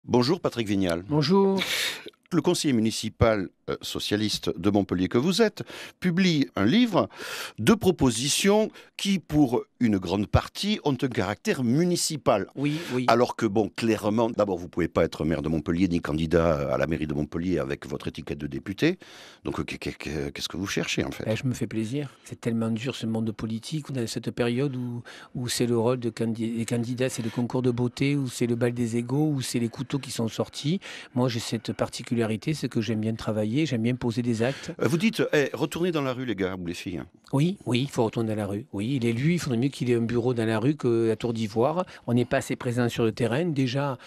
Bonjour Patrick Vignal. Bonjour. Le conseiller municipal socialiste de Montpellier que vous êtes publie un livre de propositions qui, pour une grande partie, ont un caractère municipal. Oui, oui. Alors que, clairement, d'abord, vous ne pouvez pas être maire de Montpellier ni candidat à la mairie de Montpellier avec votre étiquette de député. Donc, qu'est-ce que vous cherchez, en fait? Je me fais plaisir. C'est tellement dur ce monde politique. On a cette période où c'est le rôle des candidats, c'est le concours de beauté, où c'est le bal des égaux, où c'est les couteaux qui sont sortis. Moi, j'ai cette particularité, c'est que j'aime bien travailler, j'aime bien poser des actes. Vous dites, retournez dans la rue, les gars ou les filles. Oui, il faut retourner dans la rue. Oui, il faudrait mieux qu'il ait un bureau dans la rue que la Tour d'Ivoire. On n'est pas assez présent sur le terrain. Déjà,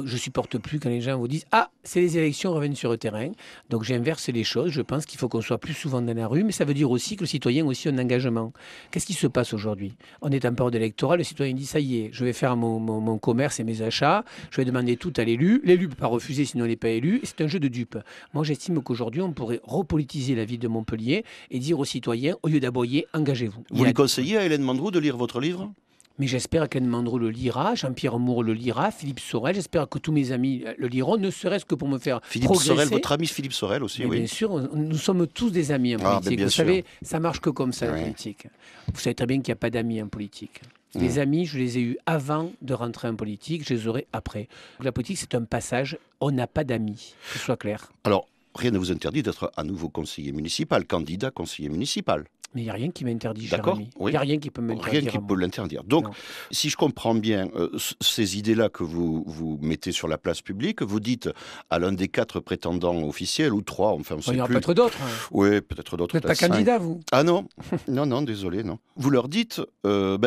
je supporte plus quand les gens vous disent « Ah, c'est les élections, reviennent sur le terrain ». Donc j'inverse les choses. Je pense qu'il faut qu'on soit plus souvent dans la rue, mais ça veut dire aussi que le citoyen a aussi un engagement. Qu'est-ce qui se passe aujourd'hui? On est en période électorale, le citoyen dit « Ça y est, je vais faire mon commerce et mes achats, je vais demander tout à l'élu. L'élu ne peut pas refuser, sinon il n'est pas élu. » C'est un jeu de dupes. Moi, j'estime qu'aujourd'hui, on pourrait repolitiser la ville de Montpellier et dire aux citoyens, au lieu d'aboyer, engagez-vous. Vous lui conseillez à Hélène Mandroux de lire votre livre? Mais j'espère qu'Anne Mandrou le lira, Jean-Pierre Moore le lira, Philippe Sorel, j'espère que tous mes amis le liront, ne serait-ce que pour me faire progresser. Sorel, votre ami Philippe Sorel aussi, mais oui. Bien sûr, nous sommes tous des amis en politique. Vous savez, ça marche que comme ça, la politique. Vous savez très bien qu'il n'y a pas d'amis en politique. Les amis, je les ai eus avant de rentrer en politique, je les aurai après. La politique, c'est un passage, on n'a pas d'amis, que ce soit clair. Alors, rien ne vous interdit d'être à nouveau conseiller municipal, candidat conseiller municipal. Mais il n'y a rien qui m'interdit, cher D'accord, ami. oui. Il n'y a rien qui peut m'interdire. Rien qui peut l'interdire. Donc, si je comprends bien ces idées-là que vous mettez sur la place publique, vous dites à l'un des 4 prétendants officiels, ou 3, enfin on ne sait plus. Il y aura peut-être d'autres. Oui, peut-être d'autres. Vous n'êtes pas candidat, vous? Ah non, non, désolé, non. Vous leur dites,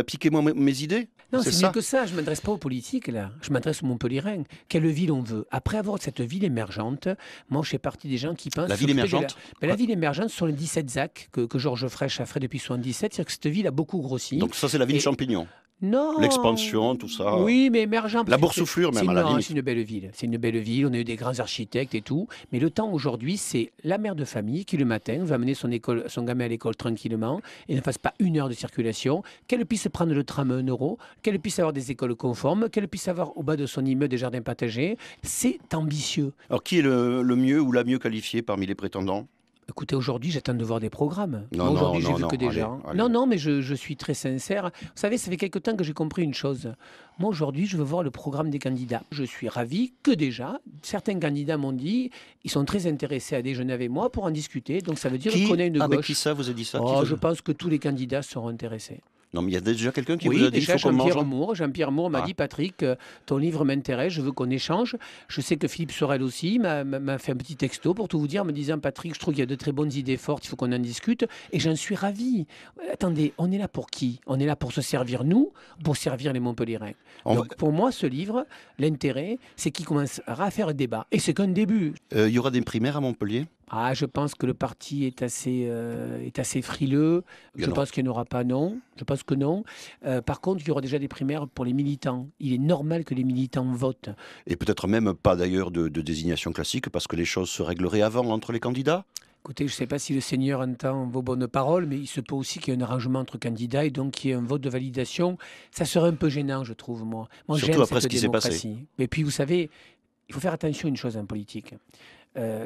piquez-moi mes idées. Non, c'est mieux que ça. Je ne m'adresse pas aux politiques, là. Je m'adresse aux Montpellierin. Quelle ville on veut? Après avoir cette ville émergente, moi, je fais partie des gens qui pensent... La ville émergente? La ville émergente, ce sont les 17 ZAC que Georges Frêche a fait depuis 1977. C'est-à-dire que cette ville a beaucoup grossi. Donc ça, c'est la ville champignon? Non. L'expansion, tout ça. Oui, mais émergent. La boursouflure, même, à la limite. C'est une belle ville. C'est une belle ville. On a eu des grands architectes et tout. Mais le temps aujourd'hui, c'est la mère de famille qui, le matin, va amener son gamin à l'école tranquillement et ne fasse pas 1 heure de circulation, qu'elle puisse prendre le tram à 1 euro, qu'elle puisse avoir des écoles conformes, qu'elle puisse avoir au bas de son immeuble des jardins partagés. C'est ambitieux. Alors, qui est le mieux ou la mieux qualifiée parmi les prétendants? Écoutez, aujourd'hui, j'attends de voir des programmes. Non, aujourd'hui, j'ai vu que des allez, gens. allez. Non, mais je suis très sincère. Vous savez, ça fait quelque temps que j'ai compris une chose. Moi, aujourd'hui, je veux voir le programme des candidats. Je suis ravi que déjà, certains candidats m'ont dit, ils sont très intéressés à déjeuner avec moi pour en discuter. Donc, ça veut dire qu'on a une gauche. Avec qui ça, vous avez dit ça? Je pense que tous les candidats seront intéressés. Non, mais il y a déjà quelqu'un qui Oui, vous a dit déjà, qu'il faut qu'on mange. Jean-Pierre Moore m'a dit, Patrick, ton livre m'intéresse, je veux qu'on échange. Je sais que Philippe Sorel aussi m'a fait un petit texto pour tout vous dire, me disant, Patrick, je trouve qu'il y a de très bonnes idées fortes, il faut qu'on en discute. Et j'en suis ravi. Attendez, on est là pour qui? On est là pour se servir, nous, pour servir les Montpellierins. Donc, pour moi, ce livre, l'intérêt, c'est qu'il commencera à faire débat. Et c'est qu'un début. Il y aura des primaires à Montpellier? Je pense que le parti est assez frileux. Je pense qu'il n'y en aura pas, non. Je pense que non. Par contre, il y aura déjà des primaires pour les militants. Il est normal que les militants votent. Et peut-être même pas d'ailleurs de désignation classique, parce que les choses se régleraient avant entre les candidats? Écoutez, je ne sais pas si le Seigneur entend vos bonnes paroles, mais il se peut aussi qu'il y ait un arrangement entre candidats et donc qu'il y ait un vote de validation. Ça serait un peu gênant, je trouve, moi. Surtout après ce qui s'est passé. Et puis, vous savez, il faut faire attention à une chose en politique.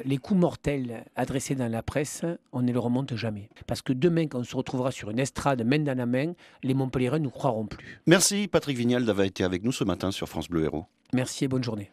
Les coups mortels adressés dans la presse, on ne les remonte jamais. Parce que demain, quand on se retrouvera sur une estrade main dans la main, les Montpellierins ne nous croiront plus. Merci Patrick Vignal d'avoir été avec nous ce matin sur France Bleu Héros. Merci et bonne journée.